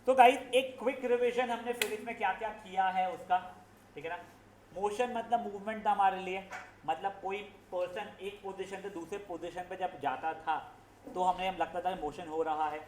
तो गाइस एक quick revision हमने फिजिक्स में क्या क्या किया है उसका, ठीक है ना। मोशन मतलब मूवमेंट था हमारे लिए, मतलब कोई पर्सन एक पोजीशन से दूसरे पोजीशन पे जब जाता था तो हमें लगता था मोशन हो रहा है।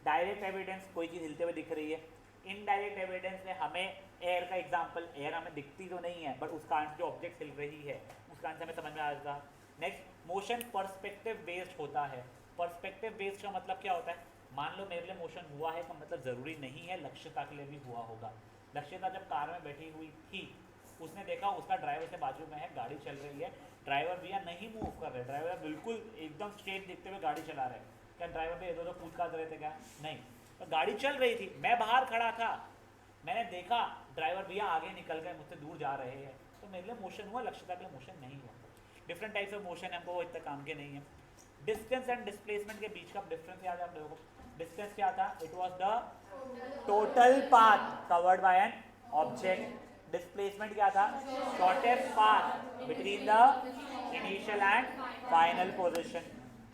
डायरेक्ट एविडेंस, कोई चीज़ हिलते हुए दिख रही है। इनडायरेक्ट एविडेंस में हमें एयर का एग्जांपल, एयर हमें दिखती तो नहीं है बट उस कारण से जो ऑब्जेक्ट हिल रही है उस कारण से हमें समझ में आ जाता। नेक्स्ट, मोशन पर्सपेक्टिव बेस्ड होता है। पर्सपेक्टिव बेस्ड का मतलब क्या होता है, मान लो मेरे लिए मोशन हुआ है तो मतलब ज़रूरी नहीं है लक्ष्यता के लिए भी हुआ होगा। लक्ष्यता जब कार में बैठी हुई थी उसने देखा उसका ड्राइवर से बाजू में है, गाड़ी चल रही है, ड्राइवर भैया नहीं मूव कर रहे, ड्राइवर बिल्कुल एकदम स्ट्रेट देखते हुए गाड़ी चला रहे, क्या ड्राइवर पे इधर उधर पूछताछ रहे थे क्या? नहीं, तो गाड़ी चल रही थी, मैं बाहर खड़ा था, मैंने देखा ड्राइवर भैया आगे निकल गए, मुझसे दूर जा रहे हैं, तो मेरे लिए मोशन हुआ, लक्ष्यता के लिए मोशन नहीं हुआ। डिफरेंट टाइप्स ऑफ मोशन हमको इतना काम के नहीं है। डिस्टेंस एंड डिस्प्लेसमेंट के बीच का डिफरेंस याद है आप लोगों को? डिस्टेंस क्या था? It was the total path covered by an object. Displacement क्या था? Shortest path between the initial and final position.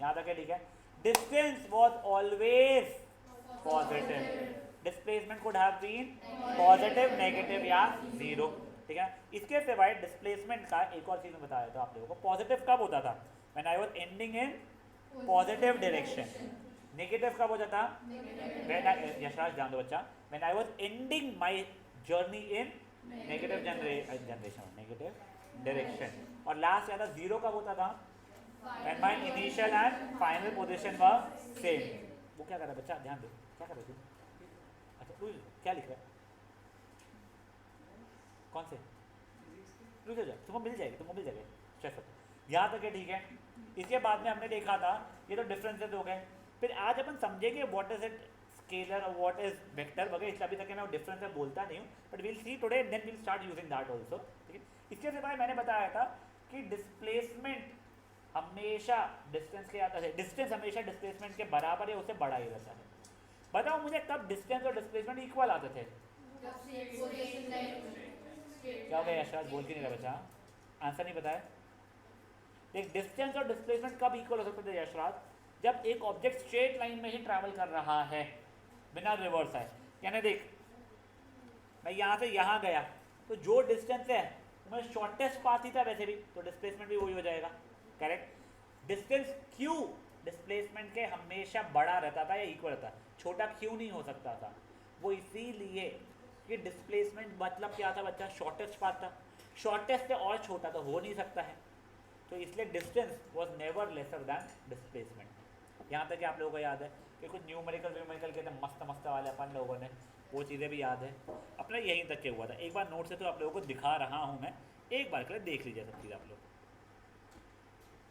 यहाँ तक है, ठीक है। Distance was always positive, displacement could have been positive, negative या जीरो, ठीक है। इसके सिवाय डिस्प्लेसमेंट का एक और चीज मैं बताया था आप लोगों को, पॉजिटिव कब होता था? When I was ending in positive direction. Negative कब हो जाता? यशराज जान दो बच्चा, when I was ending my journey in negative generation, negative direction. और लास्ट याद जीरो कब होता था? When my initial and final position were same. वो क्या कर रहा है बच्चा, ध्यान दो, क्या कर रहे तू? अच्छा तू क्या लिख रहा है? कौन से? रुक जा, तुमको मिल जाएगी, तुमको मिल जाएगी, स्ट्रेस मत। यहाँ तक है, ठीक है। इसके बाद में हमने देखा था ये तो डिफरेंसेस हो गए। फिर आज अपन समझेंगे व्हाट इज इट स्केलर और व्हाट इज वेक्टर वगैरह। इसलिए अभी तक मैं डिफरेंस में बोलता नहीं हूँ, but will see today, then will start using that also, ठीक है। इसके सिवाय मैंने बताया था कि डिस्प्लेसमेंट हमेशा डिस्टेंस के आता है, डिस्टेंस हमेशा डिस्प्लेसमेंट के बराबर है, उससे बड़ा ही रहता है। बताओ मुझे कब डिस्टेंस और डिस्प्लेसमेंट इक्वल आते थे? क्या हो गया यशराज, बोल के नहीं रहा बच्चा, आंसर नहीं बताया। देख, डिस्टेंस और डिस्प्लेसमेंट कब इक्वल हो सकते थे यशराज? जब एक ऑब्जेक्ट स्ट्रेट लाइन में ही ट्रैवल कर रहा है बिना रिवर्स आए। यानी देख, मैं यहाँ से यहाँ गया तो जो डिस्टेंस है वो मेरा शॉर्टेस्ट पाथ ही था वैसे भी, तो डिस्प्लेसमेंट भी वही हो जाएगा, करेक्ट। डिस्टेंस क्यू डिस्प्लेसमेंट के हमेशा बड़ा रहता था या इक्वल रहता, छोटा क्यू नहीं हो सकता था। वो इसीलिए कि डिस्प्लेसमेंट मतलब क्या था बच्चा? शॉर्टेस्ट पाथ था, शॉर्टेस्ट से और छोटा तो हो नहीं सकता है, तो इसलिए distance was never lesser than displacement. यहाँ तक कि आप लोगों को याद है कि कुछ न्यूमेरिकल के थे मस्त मस्त वाले अपन लोगों ने, वो चीज़ें भी याद है अपना, यहीं तक के हुआ था। एक बार नोट से तो आप लोगों को दिखा रहा हूँ मैं, एक बार के लिए देख लीजिए सब चीज़ आप लोग।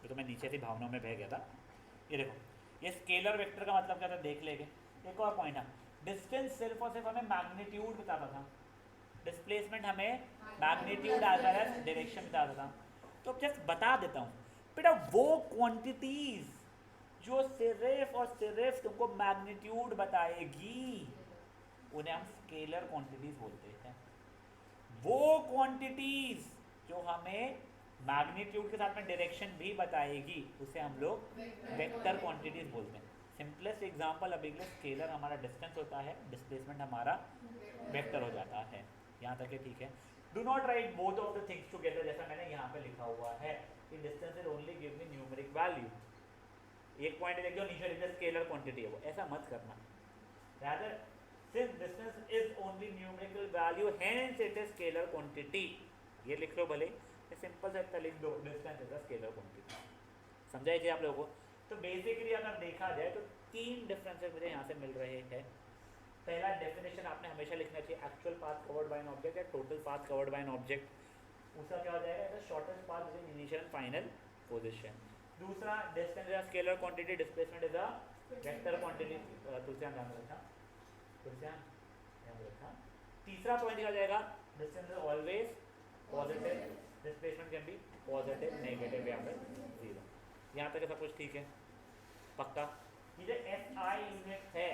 तो मैं नीचे से भावनाओं में बह गया था। ये देखो, ये स्केलर वेक्टर का मतलब क्या था देख लेंगे। एक और पॉइंट है, डिस्टेंस सिर्फ और सिर्फ हमें मैग्नीट्यूड बताता था, डिस्प्लेसमेंट हमें magnitude as well as direction बताता था। तो अब जस्ट बता देता हूँ बेटा, वो क्वांटिटीज जो सिर्फ और सिर्फ तुमको मैग्नीट्यूड बताएगी उन्हें हम स्केलर क्वांटिटीज बोलते हैं। वो क्वांटिटीज जो हमें मैग्नीट्यूड के साथ में डायरेक्शन भी बताएगी उसे हम लोग वेक्टर क्वांटिटीज बोलते हैं। सिंपलेस्ट एग्जांपल अभी के लिए, स्केलर हमारा डिस्टेंस होता है, डिस्प्लेसमेंट हमारा वेक्टर हो जाता है। यहाँ तक है, ठीक है। Do not right both of the things together, जैसा मैंने यहाँ पे लिखा हुआ है कि distance is only give me numeric value. एक पॉइंट लिख दो, नीचे लिख दो स्केलर क्वांटिटी है वो, ऐसा मत करना। Rather since distance is only numerical value hence it is scalar quantity, ये लिख लो भले, ये सिंपल सा इतना लिख दो, distance is a scalar quantity। समझाइए जी आप लोगों को? तो बेसिकली अगर देखा जाए तो तीन डिफरेंसेस मुझे यहाँ से मिल रहे हैं। पहला डेफिनेशन आपने हमेशा लिखना चाहिए, actual path covered by an object या total path covered by an object. उसका क्या हो जाएगा? It is shortest path between initial and final position. दूसरा, distance is a scalar quantity, displacement is a vector quantity. Tulsi ध्यान रखना, तीसरा point क्या जाएगा? Distance is always positive, displacement can be positive, negative या फिर जीरो। यहाँ तक सब कुछ ठीक है, पक्का? ये जो SI यूनिट है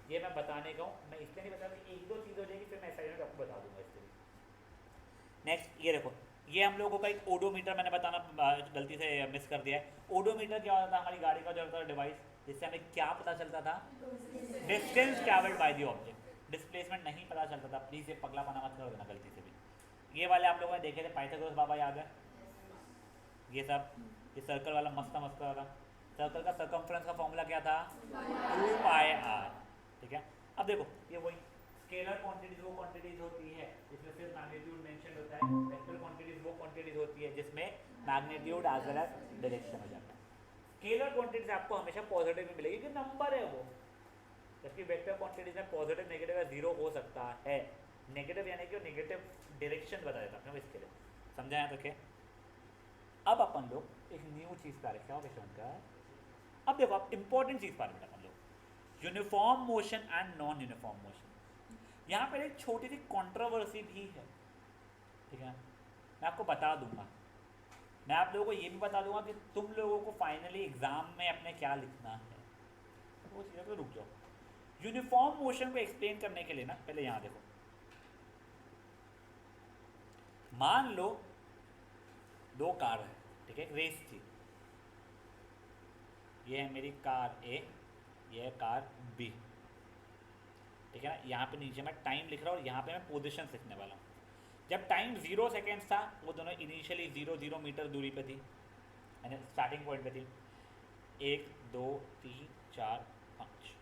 ये मैं बताने का हूँ, मैं इसलिए नहीं बता रहा, एक दो चीज़ हो जाएगी फिर मैं SI यूनिट आपको बता दूंगा इसके लिए। नेक्स्ट, ये देखो, ये हम लोगों का एक ओडोमीटर, मैंने बताना गलती से मिस कर दिया है। ओडोमीटर क्या होता था? हमारी गाड़ी का जो होता था डिवाइस, जिससे हमें क्या पता चलता था? Distance travelled by the object. Displacement नहीं पता चलता था, प्लीज़ ये पगला बना मत कर देना गलती से भी। ये वाले आप लोगों ने देखे थे, पाइथागोरस बाबा याद है, ये सब, ये सर्कल वाला मस्त मस्त वाला सर्कल का सर्कमफ्रेंस का फॉर्मूला क्या था, 2πr। ठीक है, अब देखो ये वही स्केलर क्वांटिटीज वो क्वांटिटीज होती है जिसमें सिर्फ मैग्नीट्यूड मेंशन होता है, वेक्टर क्वांटिटीज वो क्वांटिटीज होती है जिसमें magnitude as well as direction हो जाता है। स्केलर क्वांटिटीज आपको हमेशा पॉजिटिव में मिलेगी कि नंबर है वो, जबकि वेक्टर क्वांटिटीज में पॉजिटिव नेगेटिव या जीरो हो सकता है। नेगेटिव यानी कि नेगेटिव डायरेक्शन बता देता हूँ इसके लिए, समझाया तो क्या। अब अपन लोग एक न्यू चीज़ का रखा होगा क्वेश्चन का। अब देखो आप इंपॉर्टेंट चीज़ पर बेटा अपन लोग, uniform motion and non uniform motion. यहाँ पर एक छोटी सी कंट्रोवर्सी भी है, ठीक है, मैं आपको बता दूंगा। मैं आप लोगों को ये भी बता दूंगा कि तुम लोगों को फाइनली एग्जाम में अपने क्या लिखना है, वो चीज़ें तो रुक जाओ। यूनिफॉर्म मोशन को एक्सप्लेन करने के लिए ना पहले यहाँ देखो, मान लो दो कार है, ठीक है, रेस थी, ये है मेरी कार ए, ये है कार बी, ठीक है ना। यहाँ पे नीचे मैं टाइम लिख रहा हूँ और यहाँ पे मैं पोजीशन लिखने वाला हूँ। जब टाइम 0 सेकेंड्स था वो दोनों इनिशियली 0 मीटर दूरी पे थी, यानी स्टार्टिंग पॉइंट पे थी। 1 2 3 4 5।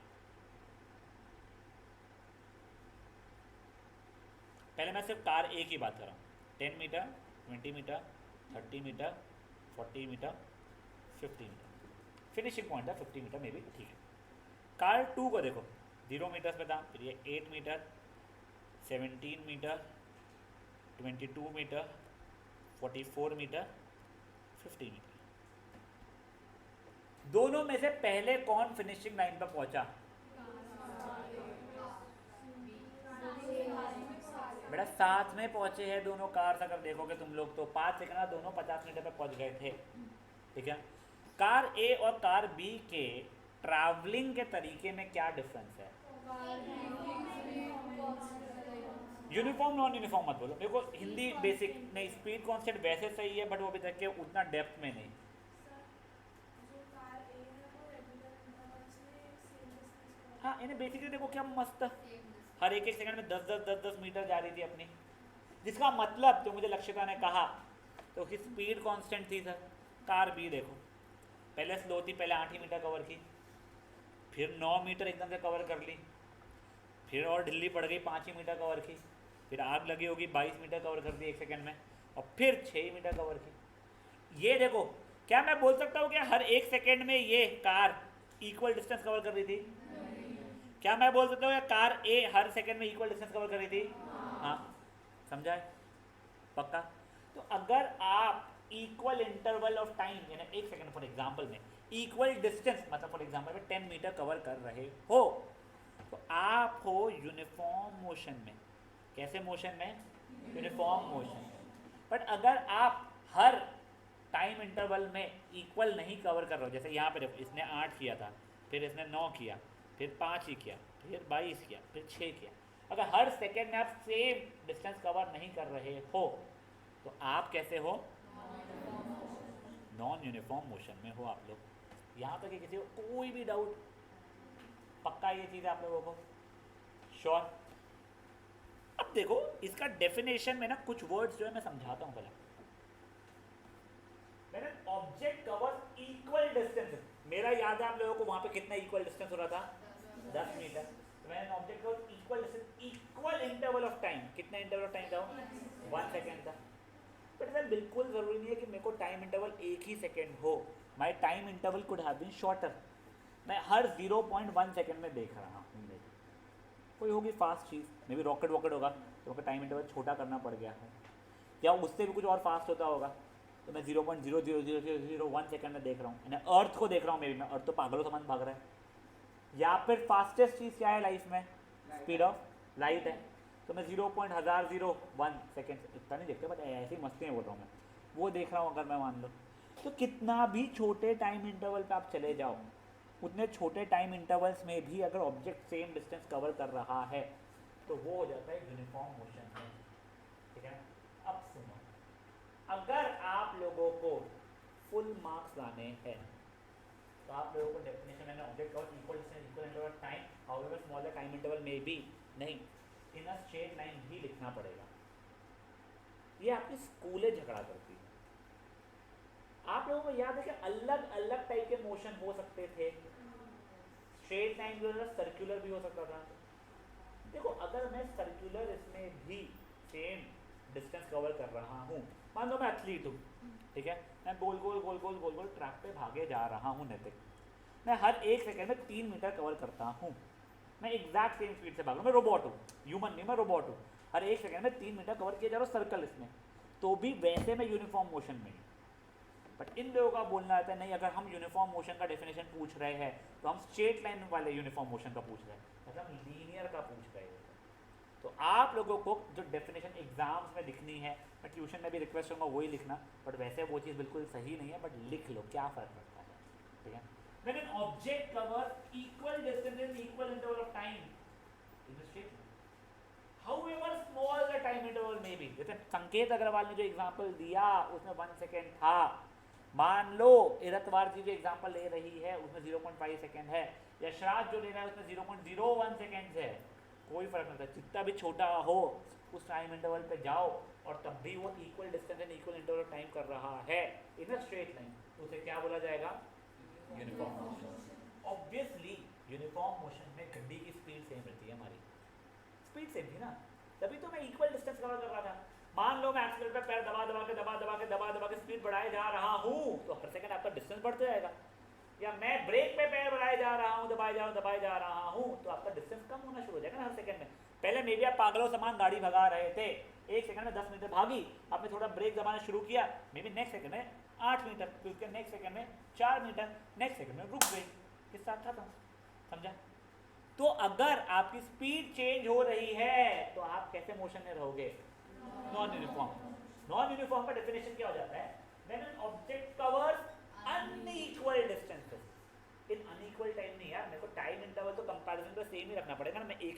पहले मैं सिर्फ कार ए की बात कर रहा हूँ। 10 metre, 20 metre, 30 metre, 40 metre, 50 metre, finishing point था 50 मीटर में भी, ठीक है। कार 2 को देखो, 0 मीटर्स पे था, फिर ये 8 metre, 17 metre, 22 metre, 44 metre, 50 metre. दोनों में से पहले कौन फिनिशिंग लाइन पर पहुंचा? बेटा साथ में पहुंचे हैं दोनों कार्स, अगर देखोगे तुम लोग तो 5 सेकंड दोनों 50 मीटर पे पहुंच गए थे, ठीक है। कार ए और कार बी के ट्रैवलिंग के तरीके में क्या डिफरेंस है? यूनिफॉर्म नॉन यूनिफॉर्म मत बोलो, देखो हिंदी बेसिक नहीं, स्पीड कॉन्स्टेंट वैसे सही है बट वो भी देखिए उतना डेप्थ में नहीं। हाँ इन्हें बेसिकली देखो क्या मस्त, हर एक सेकंड में 10 मीटर जा रही थी अपनी, जिसका मतलब जो मुझे लक्ष्यता ने कहा तो उसकी स्पीड कांस्टेंट थी सर। कार बी देखो पहले स्लो थी, पहले 8 ही मीटर कवर की, फिर 9 मीटर एकदम से कवर कर ली, फिर और ढिल्ली पड़ गई 5 ही मीटर कवर की, फिर आग लगी होगी 22 मीटर कवर कर दी 1 सेकंड में, और फिर 6 मीटर कवर की। ये देखो क्या मैं बोल सकता हूँ कि हर 1 सेकंड में ये कार इक्वल डिस्टेंस कवर कर रही थी? क्या मैं बोल सकता हूँ कार ए हर सेकंड में इक्वल डिस्टेंस कवर कर रही थी? हाँ, समझा है पक्का। तो अगर आप इक्वल इंटरवल ऑफ टाइम यानी 1 सेकंड फॉर एग्जांपल में इक्वल डिस्टेंस मतलब फॉर एग्जांपल में 10 मीटर कवर कर रहे हो तो आप हो यूनिफॉर्म मोशन में। कैसे मोशन में? यूनिफॉर्म मोशन में। बट अगर आप हर टाइम इंटरवल में इक्वल नहीं कवर कर रहे हो, जैसे यहाँ पे देखो इसने 8 किया था, फिर इसने 9 किया, फिर 5 ही किया, फिर 22 किया, फिर 6 किया, अगर हर सेकेंड में आप सेम डिस्टेंस कवर नहीं कर रहे हो तो आप कैसे हो? नॉन यूनिफॉर्म मोशन में हो आप लोग। यहाँ तक कि किसी को कोई भी डाउट? पक्का ये चीज़ है आप लोगों को? श्योर? अब देखो इसका डेफिनेशन में ना कुछ वर्ड्स जो है मैं समझाता हूँ पहले। मैंने ऑब्जेक्ट कवर्स इक्वल डिस्टेंस, मेरा याद है आप लोगों को वहाँ पे कितना इक्वल डिस्टेंस हो रहा था? 10 मीटर। तो मैंने object covers equal distance, equal interval of time, कितना इंटरवल ऑफ टाइम था? 1 सेकेंड था। बट सर बिल्कुल ज़रूरी नहीं है कि मेरे को टाइम इंटरवल 1 ही सेकेंड हो, my time interval could have been shorter. मैं हर 0.1 सेकेंड में देख रहा हूँ। कोई होगी फास्ट चीज़, मे भी रॉकेट वॉकेट होगा तो उसका टाइम इंटरवल छोटा करना पड़ गया है, या उससे भी कुछ और फास्ट होता होगा तो मैं 0.00001 सेकेंड में देख रहा हूँ। अर्थ को देख रहा हूँ, मे भी मैं अर्थ तो पागलों समान भाग रहा है। या फिर फास्टेस्ट चीज़ क्या है लाइफ में? स्पीड ऑफ लाइट है, तो मैं 0.001 सेकेंड इतना नहीं देखते, बट ऐसी मस्ती में बोल रहा हूँ मैं, वो देख रहा हूँ। अगर मैं मान लो तो कितना भी छोटे टाइम इंटरवल पे आप चले जाओ, उतने छोटे टाइम इंटरवल्स में भी अगर ऑब्जेक्ट सेम डिस्टेंस कवर कर रहा है तो वो हो जाता है यूनिफॉर्म मोशन में, ठीक है। अब सुनो, अगर आप लोगों को फुल मार्क्स लाने हैं तो आप लोगों को डेफिनेशन है object cover equal distance equal interval time however small the time interval may B नहीं, इन अ स्ट्रेट लाइन भी लिखना पड़ेगा। ये आपकी स्कूलें झगड़ा करती है। आप लोगों को याद है कि अलग अलग टाइप के मोशन हो सकते थे, स्ट्रेट लाइन भी हो सकता, सर्कुलर भी हो सकता था। देखो अगर मैं सर्कुलर इसमें भी सेम डिस्टेंस कवर कर रहा हूँ, मान लो मैं एथलीट हूँ, ठीक है, मैं गोल गोल गोल गोल गोल गोल ट्रैक पे भागे जा रहा हूँ नैतिक, मैं हर एक सेकंड में 3 मीटर कवर करता हूँ, मैं एग्जैक्ट सेम स्पीड से भाग रहा हूँ, मैं रोबोट हूँ, ह्यूमन नहीं, मैं रोबोट हूँ, हर एक सेकंड में 3 मीटर कवर किया जा रहा हूँ सर्कल इसमें, तो भी वैसे मैं यूनिफॉर्म मोशन में। बट इन लोगों का बोलना आता है नहीं, अगर हम यूनिफॉर्म मोशन का डेफिनेशन पूछ रहे हैं तो हम स्ट्रेट लाइन वाले यूनिफॉर्म मोशन का पूछ रहे हैं, मतलब हम लीनियर का पूछ रहे हैं। तो आप लोगों को जो डेफिनेशन एग्जाम्स में लिखनी है, मैं ट्यूशन में भी रिक्वेस्ट करूँगा वही लिखना, बट वैसे वो चीज़ बिल्कुल सही नहीं है, बट लिख लो, क्या फ़र्क पड़ता है, ठीक है। When an object covers equal distance in equal interval of time in a straight line, however small the time interval may be, जैसे संकेत अग्रवाल ने जो एग्जांपल दिया उसमें 1 सेकेंड था, मान लो इरतवार जी जो एग्जांपल ले रही है उसमें 0.5 सेकेंड है, यशराज जो ले रहा है उसमें 0.01 सेकेंड है, कोई फर्क नहीं पड़ता, जितना भी छोटा हो उस टाइम इंटरवल पे जाओ और तब भी वो equal distance and equal interval time कर रहा है इन अ स्ट्रेट लाइन, तो उसे क्या बोला जाएगा, uniform motion. Obviously uniform motion में गड्डी की स्पीड सेम रहती है, हमारी स्पीड सेम थी ना, तभी तो मैं इक्वल डिस्टेंस कवर कर रहा था। मान लो मैं एक्सीलरेटर पे पैर दबा के स्पीड बढ़ाए जा रहा हूँ, तो हर सेकंड आपका डिस्टेंस बढ़ते जाएगा, या मैं ब्रेक पे पैर बढ़ाए जा रहा हूँ, दबाए जा रहा हूँ, तो आपका डिस्टेंस कम होना शुरू हो जाएगा ना हर सेकंड में। पहले मे भी आप पागलों समान गाड़ी भगा रहे थे, एक सेकंड में 10 मीटर भागी, आपने थोड़ा ब्रेक दबाना शुरू किया, मे बी नेक्स्ट सेकंड में 8 मीटर, फिर उसके नेक्स्ट सेकंड में 4 मीटर, नेक्स्ट सेकंड में रुक गई, किसका खत्म, समझा। तो अगर आपकी स्पीड चेंज हो रही है तो आप कैसे मोशन में रहोगे, नॉन यूनिफॉर्म। नॉन यूनिफॉर्म का डेफिनेशन क्या हो जाता है, when an object covers unequal distances in unequal time. नहीं यार, मेरे को टाइम इंटरवल तो कंपैरिजन तो सेम ही रखना पड़ेगा ना, मैं एक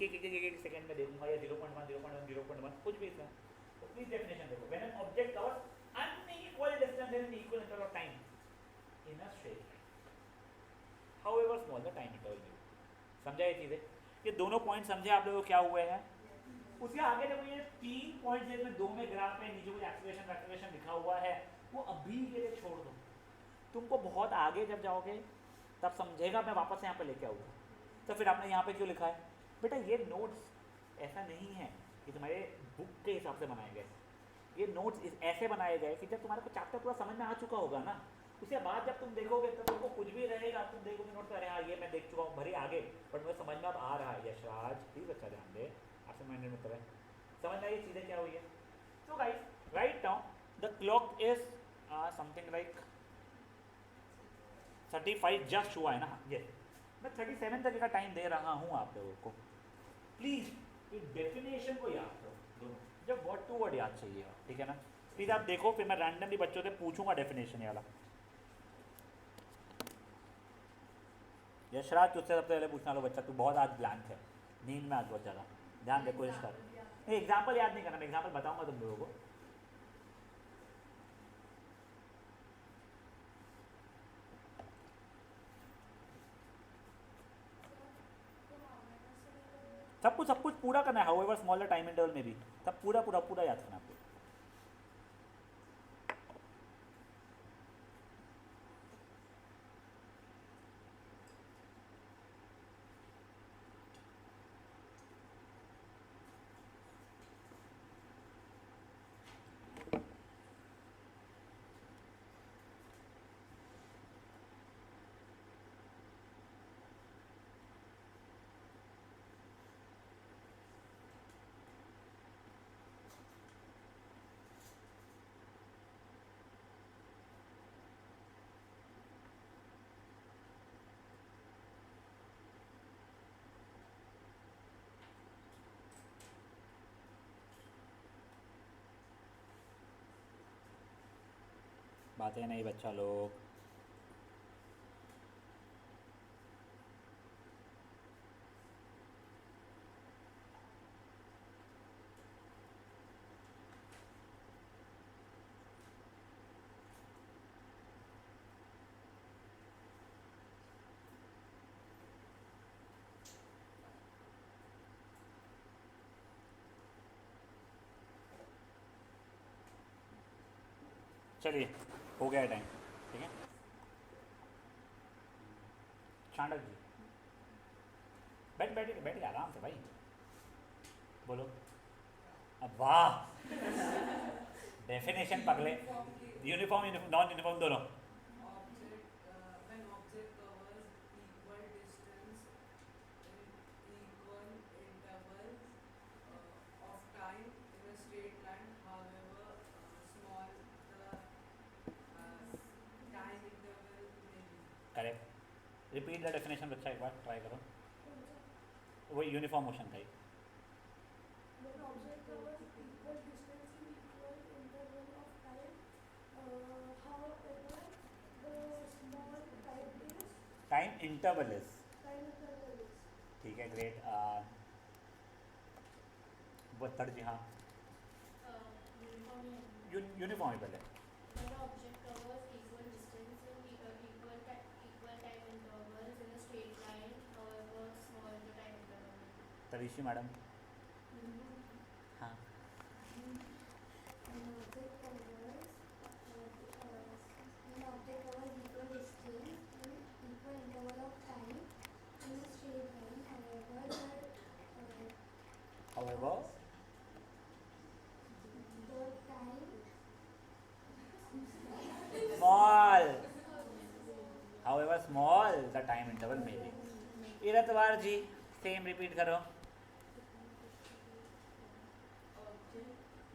सेकंड में देखूंगा या 0.1 0.1 कुछ भी इसमें, तो प्लीज डेफिनेशन देखो, when an object covers unequal distance in equal interval of time in a straight line, however small the time interval be. समझा ये चीज़ें, ये दोनों पॉइंट समझे आप लोगों को क्या हुए हैं। उसके आगे देखो ये 3 पॉइंट जिसमें 2 में ग्राफ है, नीचे कुछ एक्सीलरेशन लिखा हुआ है, वो अभी के लिए छोड़ दो, तुमको बहुत आगे जब जाओगे तब समझेगा, मैं वापस यहाँ पे लेके आऊँगा। तो फिर आपने यहाँ पे क्यों लिखा है बेटा, ये नोट्स ऐसा नहीं है कि तुम्हारे बुक के हिसाब से बनाए गए, ये नोट्स ऐसे बनाए गए कि जब तुम्हारे को चैप्टर पूरा समझ में आ चुका होगा ना, उसके बाद जब तुम देखोगे तो तुमको कुछ भी रहेगा, तुम देखोगे नोट अरे हाँ ये मैं देख चुका हूँ भरी आगे, बट मुझे समझ में अब आ रहा है। यशराज प्लीज अच्छा ध्यान दे, आपसे माइंडेड मतलब है, समझ में आई चीज़ें क्या हुई है। So guys write down the clock is something like 35 just हुआ है ना, ये मैं 37 तक का टाइम दे रहा हूँ आप लोगों को। प्लीज इस डेफिनेशन को याद करो दोनों, जब वर्ड टू वर्ड याद चाहिए, ठीक है ना। प्लीज आप देखो, फिर मैं रैंडमली बच्चों से पूछूंगा डेफिनेशन वाला। यशराज तुझसे सबसे पहले पूछना लो बच्चा, तू बहुत आज ब्लैंक है, नींद में आज बहुत ज़्यादा, ध्यान दे कोशिश कर। नहीं एग्जाम्पल याद नहीं करना, मैं एग्जाम्पल बताऊंगा तुम लोगों को। सब कुछ पूरा करना है, हाउएवर स्मॉलर टाइम इंटरवल में भी सब पूरा पूरा पूरा याद करना आपको। बातें नहीं बच्चा लोग। चलिए हो गया टाइम, ठीक है। चांडक जी बैठ आराम से भाई, बोलो। अब वाह, डेफिनेशन पकड़े, यूनिफॉर्म नॉन यूनिफॉर्म दोनों। करेक्ट, रिपीट द डेफिनेशन बच्चा, एक बार ट्राई करो। वही यूनिफॉर्म मोशन का ही। टाइम इंटरवल इज, ठीक है, ग्रेट। बत्तर जी हाँ, यूनिफॉर्म ही पहले। तरीशी मैडम। हाँ, however small, however small the time interval may be. इरतवार जी सेम रिपीट करो।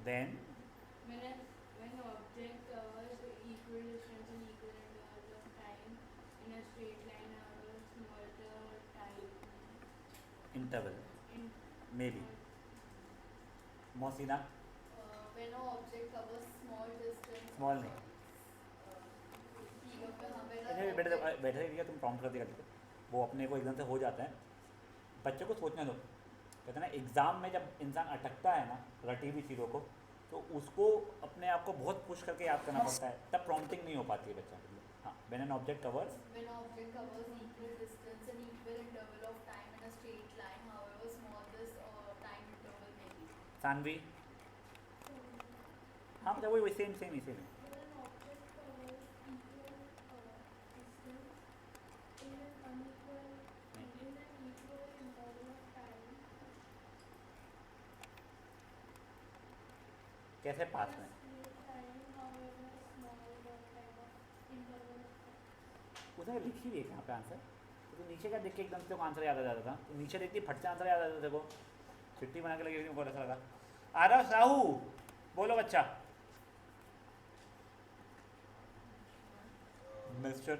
Then when object covers equal distance and equal interval of time in a straight line, however small the time interval in may be. Mosina, when an object covers small distance. Small नहीं, ठीक है, हाँ, इन्हें बैठे बैठे रहिए, तुम प्रॉम्प्ट कर दिया, वो अपने को एकदम से हो जाता है। बच्चे को सोचने दो, कहते हैं ना एग्ज़ाम में जब इंसान अटकता है ना रटी हुई चीज़ों को, तो उसको अपने आप को बहुत पुश करके याद करना पड़ता है, तब प्रॉम्प्टिंग नहीं हो पाती है बच्चा के लिए। हाँ, when an object covers equal distance and equal interval of time in a straight line, however small this time interval may be. Saanvi. हाँ मतलब वही सेम सेम ही सेम। कैसे पास में, उसने लिखी हुई है कहाँ पे आंसर, तो नीचे का देख के एकदम से आंसर याद आ जाता था, तो नीचे देखती फट से आंसर याद आ जाता था। देखो चिट्ठी बना के लगी हुई, बहुत अच्छा लगा। आरव साहू बोलो बच्चा। मिस्टर,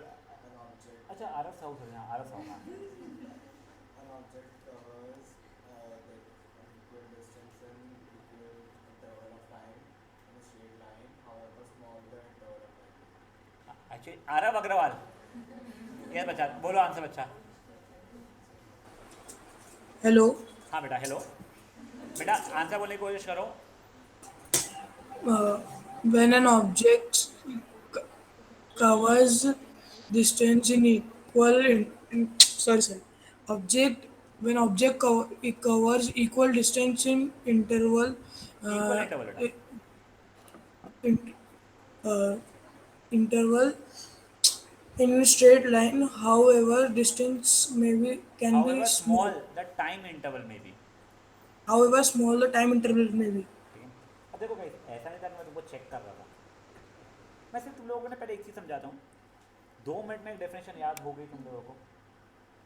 अच्छा आरव साहू सर, हाँ आरव साहू। हाँ, An object covers the equal distance and equal interval of time in a straight line, however small the interval of time. Actually Aarav Agarwal. ये बच्चा बोलो आंसर बच्चा। हेलो। हाँ बेटा हेलो, बेटा आंसर बोलने की कोशिश करो। When an object covers distance in equal object when object it covers equal distance in interval equal uh, interval बेटा, in, uh, interval in a straight line, however distance may be can be however small, small the time interval में भी। however small the time interval may be. ठीक है, अब देखो भाई ऐसा नहीं था कि मैं तुमको चेक कर रहा था, मैं सिर्फ तुम लोगों को ना पहले एक चीज़ समझाता हूँ। 2 मिनट में एक डेफिनेशन याद हो गई तुम लोगों को,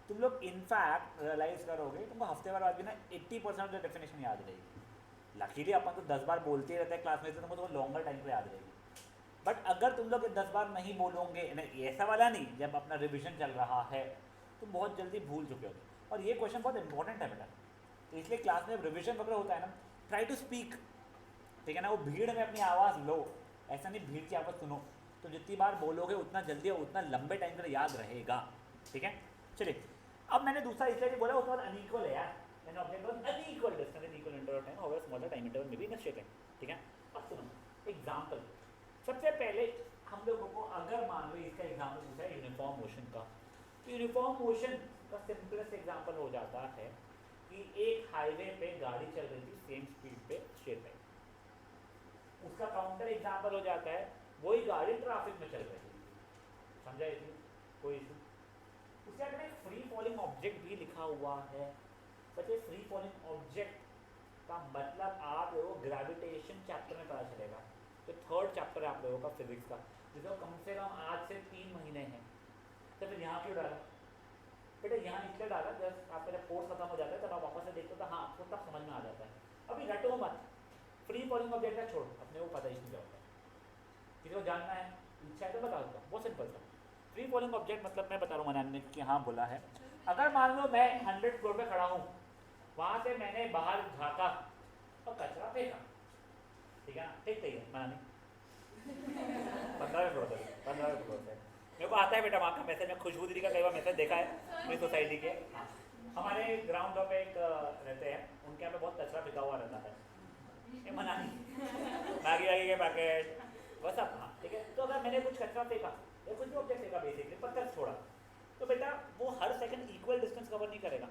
तुम लोग इनफैक्ट रियलाइज़ करोगे तुमको हफ्ते भर बाद भी ना 80% ऑफ द डेफिनेशन याद रहेगी। लकीली अपन तो 10 बार बोलते ही रहते हैं क्लास में, तो तुमको लॉन्गर टाइम पर याद रहेगी। बट अगर तुम लोग 10 बार नहीं बोलोगे, नहीं ऐसा वाला नहीं, जब अपना रिविजन चल रहा है तो बहुत जल्दी भूल चुके हो। और ये क्वेश्चन बहुत इंपॉर्टेंट है बेटा, तो इसलिए क्लास में जब रिविजन वगैरह होता है ना, ट्राई टू स्पीक, ठीक है ना, वो भीड़ में अपनी आवाज़ लो, ऐसा नहीं भीड़ की आवाज़ सुनो। तो जितनी बार बोलोगे उतना जल्दी और उतना लंबे टाइम के लिए याद रहेगा, ठीक है। चलिए अब मैंने दूसरा इसलिए बोला, उसके बाद अनइक्वल है यार, मैंने ऑब्जेक्ट बोला unequal distance in equal interval time, however small the time interval may be in a straight line, ठीक है। अब सुनो एग्जांपल, सबसे पहले हम लोगों को अगर मान लो इसका एग्जांपल पूछा है यूनिफॉर्म मोशन का, तो यूनिफॉर्म मोशन का सिंपलेस्ट एग्जांपल हो जाता है कि एक हाईवे पे गाड़ी चल रही थी सेम स्पीड पे स्ट्रेट लाइन। उसका काउंटर एग्जांपल हो जाता है वही गाड़ी ट्रैफिक में चल रही है, समझा ये चीज़? कोई इशू? उसके आगे एक फ्री फॉलिंग ऑब्जेक्ट भी लिखा हुआ है। बच्चे फ्री फॉलिंग ऑब्जेक्ट का मतलब आप लोगों को ग्रेविटेशन चैप्टर में पता चलेगा, तो थर्ड चैप्टर है आप लोगों का फिजिक्स का, जिसको कम से कम आज से 3 महीने हैं। तो फिर यहाँ क्यों डाला बेटा? यहाँ इसलिए डाला जब आपका जब कोर्स खत्म हो जाता है तब आप वापस से देखते हो तो हाँ आपको तब समझ में आ जाता है। अभी रटो मत, फ्री फॉलिंग ऑब्जेक्ट है छोड़, अपने को पता ही नहीं क्या होता है। किसी को जानना है, इच्छा है तो बता दूँगा, बहुत सिंपल सा। फ्री फॉलिंग ऑब्जेक्ट मतलब मैं बता रहा हूँ मनाने कि हाँ बोला है, अगर मान लो मैं 100 फ्लोर पे खड़ा हूँ, वहाँ से मैंने बाहर झाँका और कचरा फेंका, ठीक है ना? ठीक है मनाने 15वें फ्लोर से, 15वें फ्लोर से मेरे को आता है बेटा वहाँ का मैसेज। मैं खुशबू दीदी का कई बार मैसेज देखा है मेरी सोसाइटी के। हाँ, हमारे ग्राउंड पे एक रहते हैं, उनके यहाँ पे बहुत कचरा फेंका हुआ रहता है, ये मनानी मैगी वैगी के पैकेट बस सब। हाँ ठीक है, तो अगर मैंने कुछ कचरा फेंका या कुछ भी ऑब्जेक्ट फेंका, बेसिकली पत्थर छोड़ा, तो बेटा वो हर सेकंड इक्वल डिस्टेंस कवर नहीं करेगा।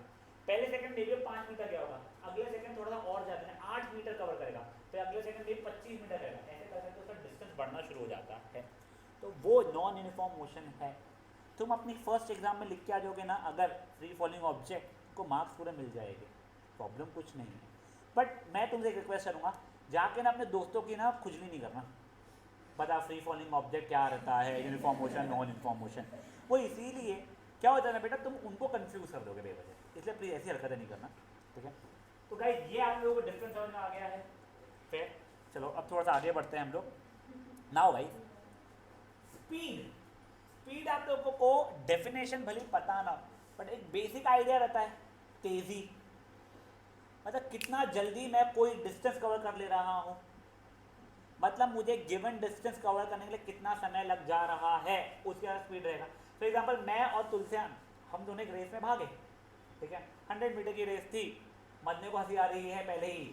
पहले सेकंड मे बी 5 मीटर गया होगा, अगले सेकंड थोड़ा सा और जाते हैं 8 मीटर कवर करेगा, फिर अगले सेकंड मे 25 मीटर करेगा, ऐसे कर करके उसका डिस्टेंस बढ़ना शुरू हो जाता है। तो वो नॉन यूनिफॉर्म मोशन है। तुम अपनी फर्स्ट एग्जाम में लिख के आ जाओगे ना अगर फ्री फॉलिंग ऑब्जेक्ट, को मार्क्स पूरे मिल जाएंगे, प्रॉब्लम कुछ नहीं है। बट मैं तुमसे एक रिक्वेस्ट करूँगा, जाके ना अपने दोस्तों की ना खुजली नहीं करना, बता फ्री फॉलिंग ऑब्जेक्ट क्या रहता है, uniform motion, non uniform motion. वो इसीलिए क्या होता है ना बेटा, तुम उनको कंफ्यूज कर दोगे बेवजह, इसलिए प्लीज ऐसी हरकतें नहीं करना, ठीक है? तो गाइस ये आप लोगों को डिफरेंस समझ में आ गया है। फिर चलो अब थोड़ा सा आगे बढ़ते हैं हम लोग। नाउ गाइस स्पीड, स्पीड आप लोगों को डेफिनेशन भले पता ना, बट एक बेसिक आइडिया रहता है, तेजी, मतलब कितना जल्दी मैं कोई डिस्टेंस कवर कर ले रहा हूँ, मतलब मुझे गिवन डिस्टेंस कवर करने के लिए कितना समय लग जा रहा है, उसके बाद स्पीड रहेगा। फॉर एग्जांपल मैं और तुलसियान, हम दोनों एक रेस में भागे, ठीक है? 100 मीटर की रेस थी, मदने को हंसी आ रही है पहले ही,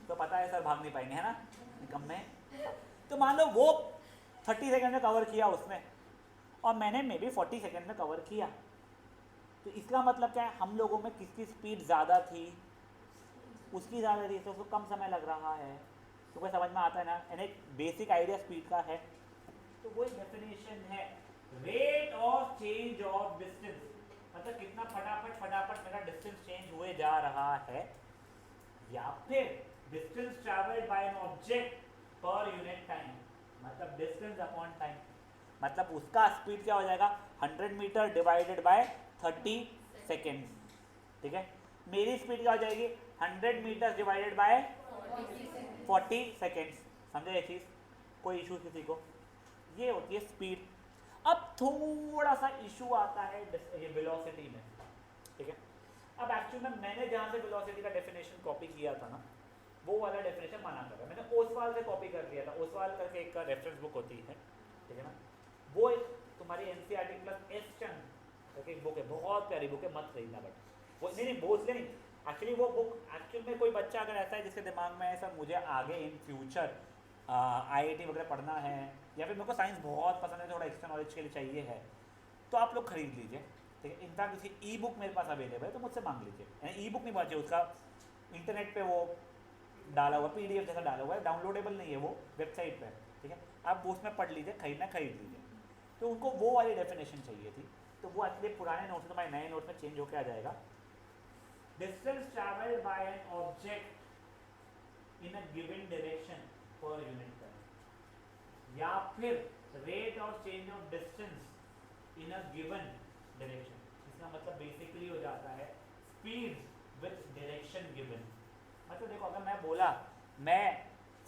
तो पता है सर भाग नहीं पाएंगे, है ना, कम में। तो मान लो वो 30 सेकंड में कवर किया उसने, और मैंने मे बी 40 सेकंड में कवर किया, तो इसका मतलब क्या है, हम लोगों में किसकी स्पीड ज़्यादा थी, उसकी ज़्यादा थी, तो उसको कम समय लग रहा है। तो कोई समझ में आता है ना, यानी एक बेसिक आइडिया स्पीड का है। तो वो डेफिनेशन है rate of change of distance, मतलब कितना फटाफट फटाफट मेरा डिस्टेंस चेंज हुए जा रहा है, या फिर distance travelled bye an object per unit time, मतलब डिस्टेंस अपॉन टाइम, मतलब उसका स्पीड क्या हो जाएगा 100 मीटर डिवाइडेड बाय 30 सेकेंड्स, ठीक है? मेरी स्पीड क्या हो जाएगी 100 मीटर डिवाइडेड बाय 40 सेकेंड्स, समझे ये चीज़? कोई इशू किसी को? ये होती है स्पीड। अब थोड़ा सा इशू आता है ये वेलोसिटी में, ठीक है? अब एक्चुअली में मैंने जहाँ से वेलोसिटी का डेफिनेशन कॉपी किया था ना, वो वाला डेफिनेशन माना कर रहा है, मैंने ओसवाल से कॉपी कर लिया था, ओसवाल करके एक का रेफरेंस बुक होती है, ठीक है ना? वो एक तुम्हारी एनसीईआरटी प्लस एस चंद करके एक बुक है, बहुत प्यारी बुक है, मत खरीदना, बट वो नहीं वो इसलिए नहीं, एक्चुअली वो बुक एक्चुअल में कोई बच्चा अगर ऐसा है जिसके दिमाग में है सर मुझे आगे इन फ्यूचर आईआईटी वगैरह पढ़ना है, या फिर मेरे को साइंस बहुत पसंद है, थोड़ा एक्स्ट्रा नॉलेज के लिए चाहिए है, तो आप लोग खरीद लीजिए, ठीक है? इनफैक्ट उसकी ई बुक मेरे पास अवेलेबल है, तो मुझसे मांग लीजिए। ई बुक नहीं पहुँचे, उसका इंटरनेट पे वो डाला हुआ PDF जैसा डाला हुआ है, डाउनलोडेबल नहीं है, वो वेबसाइट पे, ठीक है? आप वो उसमें पढ़ लीजिए, खरीदना खरीद लीजिए। तो उनको वो वाली डेफिनेशन चाहिए थी, तो वो एक्चुअली पुराने नोट्स में तुम्हारे नए नोट्स में चेंज होकर आ जाएगा। Distance travelled bye an object in a given direction per unit time, या फिर rate of change of distance in a given direction. इसका मतलब बेसिकली हो जाता है स्पीड विद डायरेक्शन गिवन। मतलब देखो अगर मैं बोला मैं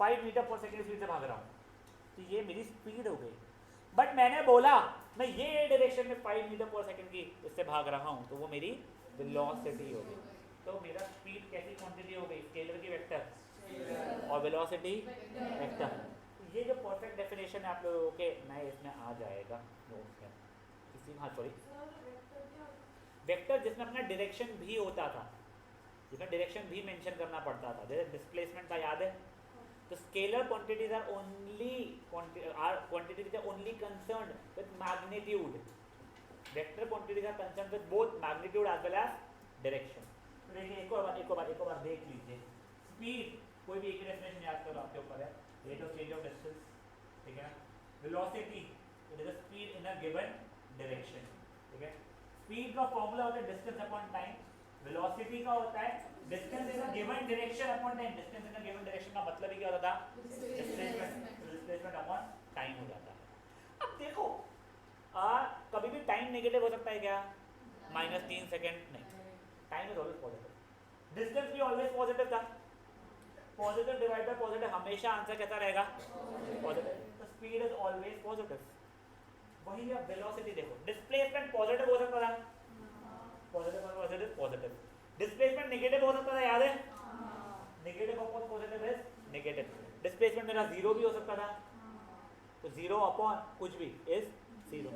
5 मीटर पर सेकेंड स्पीड से भाग रहा हूँ, तो ये मेरी स्पीड हो गई, बट मैंने बोला मैं ये डायरेक्शन में 5 मीटर पर सेकेंड की इससे भाग रहा हूँ, तो वो मेरी वेलोसिटी हो गई। तो मेरा स्पीड कैसी क्वांटिटी हो गई, स्केलर की वेक्टर, और वेलोसिटी वेक्टर। ये जो परफेक्ट डेफिनेशन है आप लोगों के नए इसमें आ जाएगा नोट्स में, इसी हाँ सॉरी वेक्टर जिसमें अपना डायरेक्शन भी होता था, जिसमें डायरेक्शन भी मेंशन करना पड़ता था, जैसे डिस्प्लेसमेंट था, याद है? तो scalar quantities are only quantities are only concerned with magnitude. Vector quantities are concerned with both magnitude as well as direction. तो देखिए एक और बार देख लीजिए। स्पीड कोई भी एक डेफिनेशन याद करो, आपके ऊपर है। Rate of change of distance, ठीक है ना? Velocity it is the speed in a given direction, ठीक है। स्पीड का फॉर्मूला होता है डिस्टेंस अपॉन टाइम, वेलोसिटी का होता है distance in a given direction upon time. Distance in a given direction का मतलब ही क्या होता था, डिस्प्लेसमेंट अपॉन टाइम हो जाता है। अब देखो कभी भी टाइम नेगेटिव हो सकता है क्या, -3 सेकेंड नहीं, time is always positive. Distance भी ऑलवेज पॉजिटिव था, पॉजिटिव डिवाइड बाय पॉजिटिव हमेशा आंसर कैसा रहेगा, पॉजिटिव। तो स्पीड इज ऑलवेज पॉजिटिव। वही अब वेलोसिटी देखो, डिस्प्लेसमेंट पॉजिटिव हो सकता था, पॉजिटिव और पॉजिटिव पॉजिटिव, डिस्प्लेसमेंट नेगेटिव हो सकता था, याद है, negative upon positive is negative. Displacement मेरा जीरो भी हो सकता था, तो जीरो अपॉन कुछ भी is zero,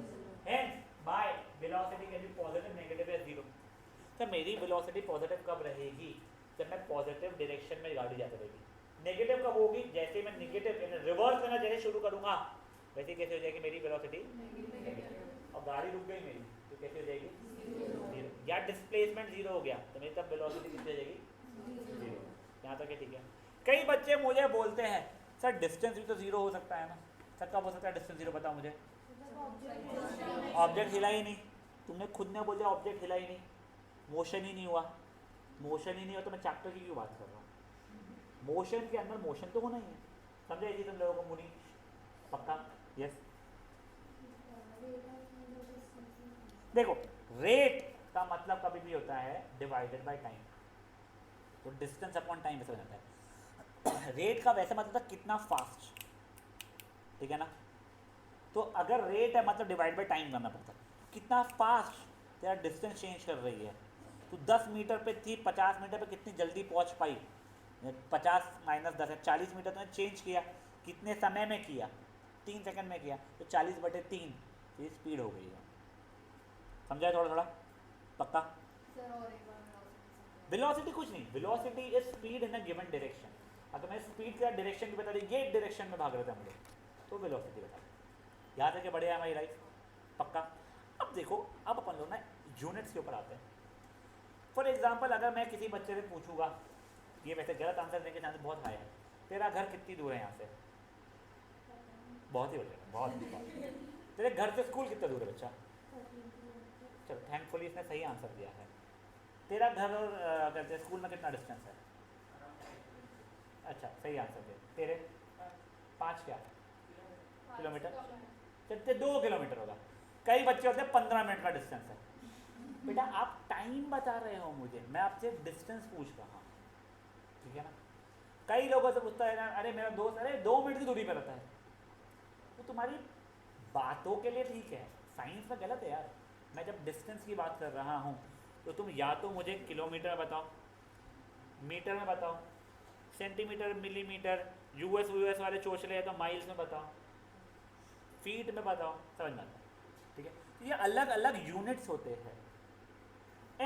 hence by velocity can be positive, negative या जीरो। तो मेरी वेलोसिटी पॉजिटिव कब रहेगी, जब मैं पॉजिटिव डायरेक्शन में गाड़ी जाती रहेगी। नेगेटिव कब होगी, जैसे मैं नेगेटिव रिवर्स करना जैसे शुरू करूंगा वैसे कैसे हो जाएगी मेरी वेलोसिटी नेगेटिव, और गाड़ी रुक गई मेरी तो कैसे हो जाएगी जीरो, या डिस्प्लेसमेंट जीरो हो गया तो मेरी तब वेलोसिटी कितनी हो जाएगी जीरो। यहाँ तक है, ठीक है। कई बच्चे मुझे बोलते हैं सर डिस्टेंस भी तो जीरो हो सकता है ना, सर कब हो सकता है डिस्टेंस जीरो, बताओ मुझे। ऑब्जेक्ट हिला ही नहीं, तुमने खुद ने बोला ऑब्जेक्ट हिला ही नहीं, मोशन ही नहीं हुआ, मोशन ही नहीं हुआ तो मैं चैप्टर की क्यों बात कर रहा हूँ। मोशन के अंदर मोशन तो होना ही है, समझे जी तुम लोगों को मुनी, पक्का, यस। देखो रेट का मतलब कभी भी होता है डिवाइडेड बाय टाइम, तो डिस्टेंस अपॉन टाइम ऐसा हो जाता है। रेट का वैसे मतलब था कितना फास्ट, ठीक है ना, तो अगर रेट है मतलब डिवाइड बाय टाइम करना पड़ता है, कितना फास्ट तेरा डिस्टेंस चेंज कर रही है। तो 10 मीटर पे थी, 50 मीटर पे कितनी जल्दी पहुंच पाई, 50 - 10 है 40 मीटर तुमने चेंज किया, कितने समय में किया, 3 सेकंड में किया, तो 40/3 ये स्पीड हो गई है। समझा थोड़ा थोड़ा, पक्का। वेलोसिटी कुछ नहीं, velocity is speed in a given direction. अगर मैं स्पीड का डायरेक्शन भी बता दी, ये डायरेक्शन में भाग रहे थे हम लोग, तो वेलोसिटी बता दी। याद है कि बढ़िया हमारी लाइफ, पक्का। अब देखो, अब अपन लोग ना यूनिट्स के ऊपर आते हैं। फॉर एग्जाम्पल अगर मैं किसी बच्चे से पूछूंगा, ये वैसे गलत आंसर देने के चांसेस बहुत हाई है, तेरा घर कितनी दूर है यहाँ से, बहुत ही बढ़िया, बहुत। तेरे घर से स्कूल कितना दूर है बच्चा, चलो थैंकफुली इसने सही आंसर दिया है। तेरा घर और कहते स्कूल में कितना डिस्टेंस है, अच्छा सही आंसर दिया। तेरे 5 क्या किलोमीटर, चलते 2 किलोमीटर होगा। कई बच्चे होते हैं 15 मिनट का डिस्टेंस है। बेटा आप टाइम बता रहे हो मुझे, मैं आपसे डिस्टेंस पूछ रहा हूँ, ठीक है ना। कई लोगों से पूछता है ना, अरे मेरा दोस्त अरे 2 मिनट की दूरी पर रहता है, तो तुम्हारी बातों के लिए ठीक है, साइंस में गलत है यार। मैं जब डिस्टेंस की बात कर रहा हूँ तो तुम या तो मुझे किलोमीटर में बताओ, मीटर में बताओ, सेंटीमीटर, मिलीमीटर, यूएस वाले चोचले हैं तो माइल्स में बताओ, फीट में बताओ, समझ में आता है, ठीक है। तो ये अलग अलग यूनिट्स होते हैं।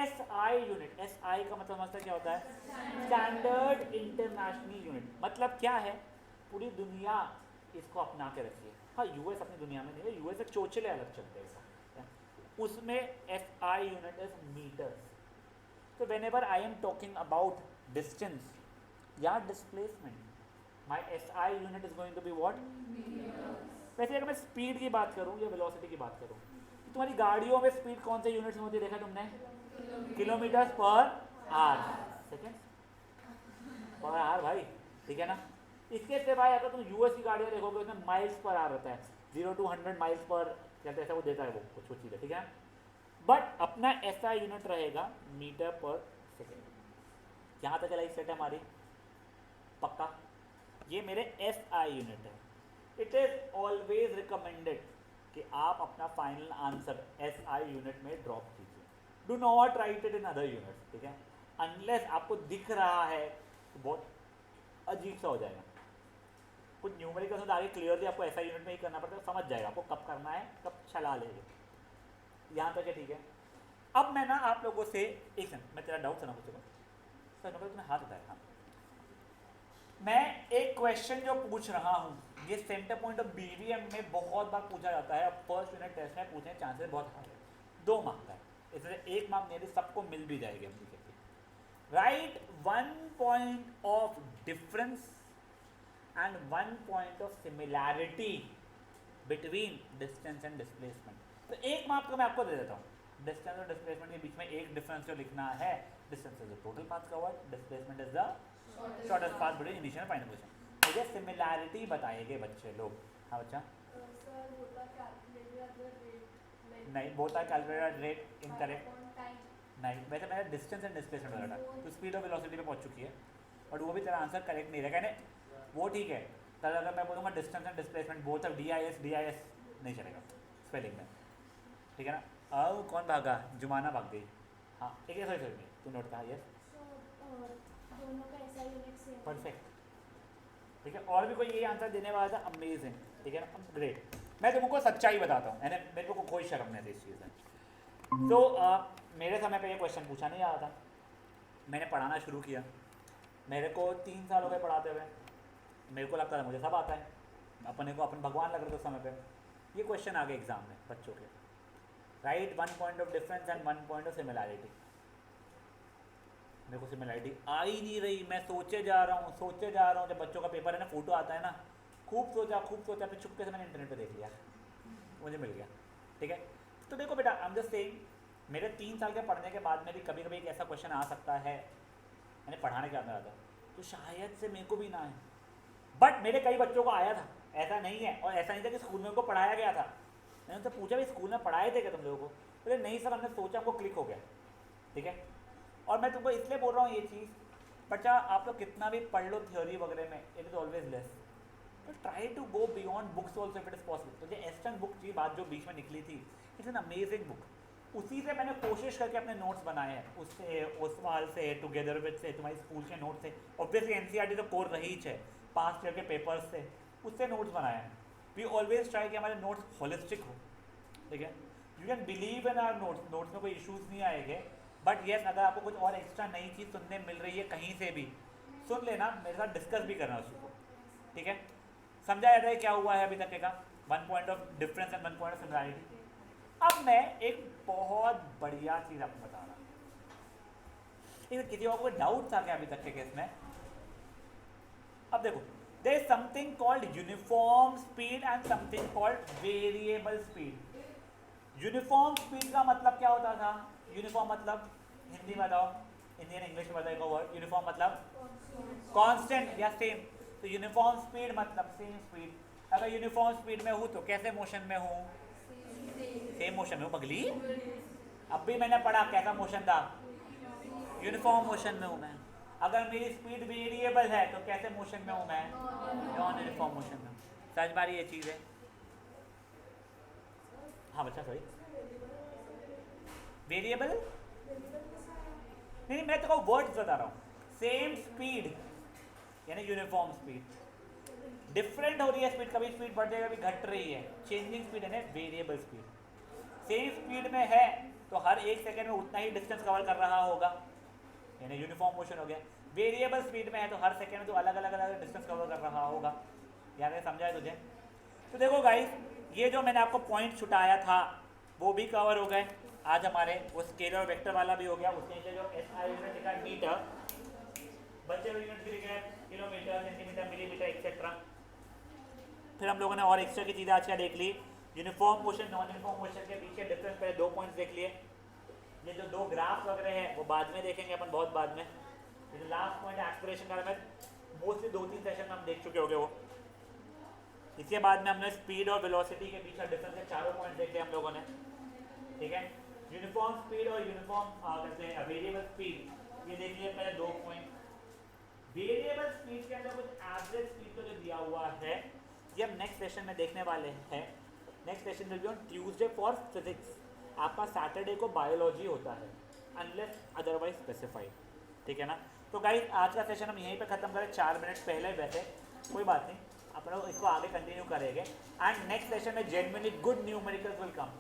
SI यूनिट, SI का मतलब समझते क्या होता है, स्टैंडर्ड इंटरनेशनल यूनिट। मतलब क्या है, पूरी दुनिया इसको अपना के रखी है। हाँ यूएस अपनी दुनिया में नहीं है, यूएस एक चोचले अलग चलते हैं, उसमें SI यूनिट इज मीटर्स। तो whenever I am talking about distance या displacement, my SI unit is going to be what, वैसे अगर मैं स्पीड की बात करूँ या वेलोसिटी की बात करूँ, तो तुम्हारी गाड़ियों में स्पीड कौन से यूनिट्स में होती है, देखा तुमने, kilometres per hour, second per hour भाई, ठीक है ना। इसके सिवाय अगर तुम यूएस की गाड़ियाँ देखोगे उसमें माइल्स पर आवर रहता है, 0 to 100 माइल्स पर कहते ऐसा वो देता है, वो कुछ चीज़ है, ठीक है। बट अपना SI यूनिट रहेगा मीटर पर सेकेंड। यहाँ तक लाइफ सेट है हमारी, पक्का। ये मेरे SI यूनिट है। इट इज ऑलवेज रिकमेंडेड कि आप अपना फाइनल आंसर SI यूनिट में ड्रॉप कीजिए, do not right it in other units, ठीक है। अनलेस आपको दिख रहा है तो बहुत अजीब सा हो जाएगा। कुछ न्यूमेरिकल तो आगे क्लियरली आपको SI यूनिट में ही करना पड़ता है, समझ जाएगा आपको कब करना है, कब चला लेंगे। यहाँ तक है, ठीक है। अब मैं ना आप लोगों से एक सेकंड, मैं तेरा डाउट सुना पूछूंगा सर, तुम्हें हाथ उठाया, हाँ। मैं एक क्वेश्चन जो पूछ रहा हूँ, ये सेंटर पॉइंट ऑफ BVM में बहुत बार पूछा जाता है, फर्स्ट यूनिट टेस्ट में पूछने के चांसेस बहुत हाई है। 2 मार्क का है, इसलिए 1 मार्क मेरे सबको मिल भी जाएगी अपनी कहती। Right 1 point of difference and 1 point of similarity between distance and displacement. तो एक माप तो मैं आपको दे देता हूँ, डिस्टेंस और डिस्प्लेसमेंट के बीच में एक डिफरेंस जो लिखना है, distance is the total path covered, displacement is the shortest path between initial final position. मुझे सिमिलैरिटी बताएंगे बच्चे लोग। हाँ बच्चा, सर होता कैलकुलेटेड रेट नहीं both are calculated rate incorrect, नहीं वैसे मैंने डिस्टेंस एंड डिस्प्लेसमेंट बोला था, तो स्पीड और वेलोसिटी पे पहुंच चुकी है, बट वो भी तेरा आंसर करेक्ट नहीं रहेगा, वो ठीक है। तब अगर मैं बोलूँगा distance and displacement both of DIS नहीं चलेगा स्पेलिंग में, ठीक है ना। अब कौन भागा, जुमाना भाग गई। हाँ ठीक है, सॉरी तू नोट था, यस दोनों का ऐसा यूनिट सेम परफेक्ट, ठीक है। और भी कोई ये आंसर देने वाला था, अमेजिंग, ठीक है ना, ग्रेट। मैं तुमको सच्चाई बताता हूँ, यानी मेरे को कोई शर्म नहीं थी इस चीज़ में। तो मेरे समय पे ये क्वेश्चन पूछा नहीं आ रहा था, मैंने पढ़ाना शुरू किया, मेरे को 3 साल हो गए पढ़ाते हुए, मेरे को लगता था मुझे सब आता है, अपने को अपन भगवान लग रहे थे उस समय पे। ये क्वेश्चन आ गए एग्जाम में बच्चों के, right 1 point of difference and 1 point of similarity. मेरे को सिमिलैरिटी आ ही नहीं रही, मैं सोचे जा रहा हूँ। जब बच्चों का पेपर है ना, फोटो आता है ना, खूब सोचा, फिर चुपके से मैंने इंटरनेट पे देख लिया, मुझे मिल गया, ठीक है। तो देखो बेटा, आई एम जस्ट सेइंग, मेरे 3 साल के पढ़ने के बाद में भी कभी कभी एक ऐसा क्वेश्चन आ सकता है, मैंने पढ़ाने के बाद में आता तो शायद से मेरे को भी ना आए, बट मेरे कई बच्चों को आया था, ऐसा नहीं है। और ऐसा नहीं था कि स्कूल में उनको पढ़ाया गया था, मैंने उनसे पूछा भी स्कूल में पढ़ाए थे क्या तुम लोगों को, बोले नहीं सर, हमने सोचा, हमको क्लिक हो गया, ठीक है। और मैं तुमको इसलिए बोल रहा हूँ ये चीज़, बच्चा आप लोग कितना भी पढ़ लो थ्योरी वगैरह में, इट इज़ ऑलवेज लेस, तो try to go beyond books also if it is possible. तो ये एस्टर्न बुक की बात जो बीच में निकली थी, इट्स एन अमेजिंग बुक, उसी से मैंने कोशिश करके अपने नोट्स बनाए हैं, उससे ओसवाल से, टुगेदर विद से, तुम्हारी स्कूल के नोट्स से, ऑब्वियसली NCERT तो कोर रही है, पास्ट ईयर के पेपर्स से, उससे नोट्स बनाए हैं। वी ऑलवेज ट्राई कि हमारे नोट्स होलिस्टिक हो, ठीक है। You can believe in our notes में कोई इश्यूज़ नहीं आएंगे, बट येस अगर आपको कुछ और एक्स्ट्रा नई चीज़ सुनने मिल रही है कहीं से भी, सुन लेना, मेरे साथ डिस्कस भी करना उसको, ठीक है। समझा जाता है क्या हुआ है अभी तक का 1 point of difference and 1 point of similarity. अब मैं एक बहुत बढ़िया चीज़ आपको बता रहा हूँ, किसी और को डाउट था क्या अभी तक के केस में? अब देखो, there is something called uniform speed and something called variable speed. Uniform speed का मतलब क्या होता था? यूनिफॉर्म मतलब, हिंदी में बताओ, हिंदी एंड इंग्लिश में बताओ वर्ड। यूनिफॉर्म मतलब कांस्टेंट या सेम, तो यूनिफॉर्म स्पीड मतलब सेम स्पीड। अगर यूनिफॉर्म स्पीड में हूँ तो कैसे मोशन में हूँ? सेम मोशन में हूँ पगली। अब भी मैंने पढ़ा कैसा मोशन था, यूनिफॉर्म मोशन में हूँ मैं। अगर मेरी स्पीड वेरिएबल है तो कैसे मोशन में हूँ मैं? नॉन यूनिफॉर्म मोशन में हूँ। समझ पा रही ये चीज़ है? हाँ बच्चा सॉरी, वेरिएबल नहीं, मैं तो वर्ड्स बता रहा हूँ। सेम स्पीड यानी यूनिफॉर्म स्पीड, डिफरेंट हो रही है स्पीड, कभी स्पीड बढ़ जाएगा, कभी घट रही है, चेंजिंग स्पीड है वेरिएबल स्पीड। सेम स्पीड में है तो हर 1 सेकेंड में उतना ही डिस्टेंस कवर कर रहा होगा, यानी यूनिफॉर्म मोशन हो गया। वेरिएबल स्पीड में है तो हर सेकेंड में तो अलग अलग डिस्टेंस कवर कर रहा होगा। यार ये समझा है तुझे? तो देखो गाइस, ये जो मैंने आपको पॉइंट छुटाया था वो भी कवर हो गए आज हमारे, वो स्केलर और वेक्टर वाला भी हो गया। उसके नीचे जो SI यूनिट लिखा है मीटर, बच्चे यूनिट भी लिखा है किलोमीटर, सेंटीमीटर, मिलीमीटर एक्सेट्रा। फिर हम लोगों ने और एक्स्ट्रा की चीज़ें आज क्या देख ली, uniform motion, non uniform motion के पीछे डिफरेंस, पहले 2 पॉइंट्स देख लिए। ये जो 2 ग्राफ वगैरह हैं वो बाद में देखेंगे अपन, बहुत बाद में। ये जो लास्ट पॉइंट एक्सप्रेशन का मैं मोस्टली 2-3 सेशन में हम देख चुके होंगे वो। इसके बाद में हमने स्पीड और वेलोसिटी के बीच डिफरेंस के 4 पॉइंट देखे हम लोगों ने, ठीक है। यूनिफॉर्म स्पीड और यूनिफॉर्म कहते हैं वेरिएबल स्पीड, ये देख लिए पहले 2 पॉइंट। वेरिएबल स्पीड के अंदर कुछ एवरेज स्पीड को जो दिया हुआ है ये हम नेक्स्ट सेशन में देखने वाले हैं। Next session will be on Tuesday for physics. आपका सैटरडे को बायोलॉजी होता है अनलेस अदरवाइज स्पेसिफाइड, ठीक है ना। तो गाइस आज का सेशन हम यहीं पे ख़त्म करें, 4 मिनट पहले, वैसे कोई बात नहीं, अपन लोग इसको आगे कंटिन्यू करेंगे। एंड नेक्स्ट सेशन में genuinely good numericals will come,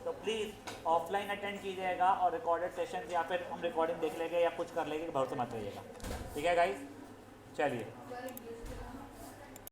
तो प्लीज़ ऑफलाइन अटेंड कीजिएगा और रिकॉर्डेड सेशन या फिर हम रिकॉर्डिंग देख लेंगे या कुछ कर लेंगे, भरोसा मत रहिएगा, ठीक है गाइस। चलिए।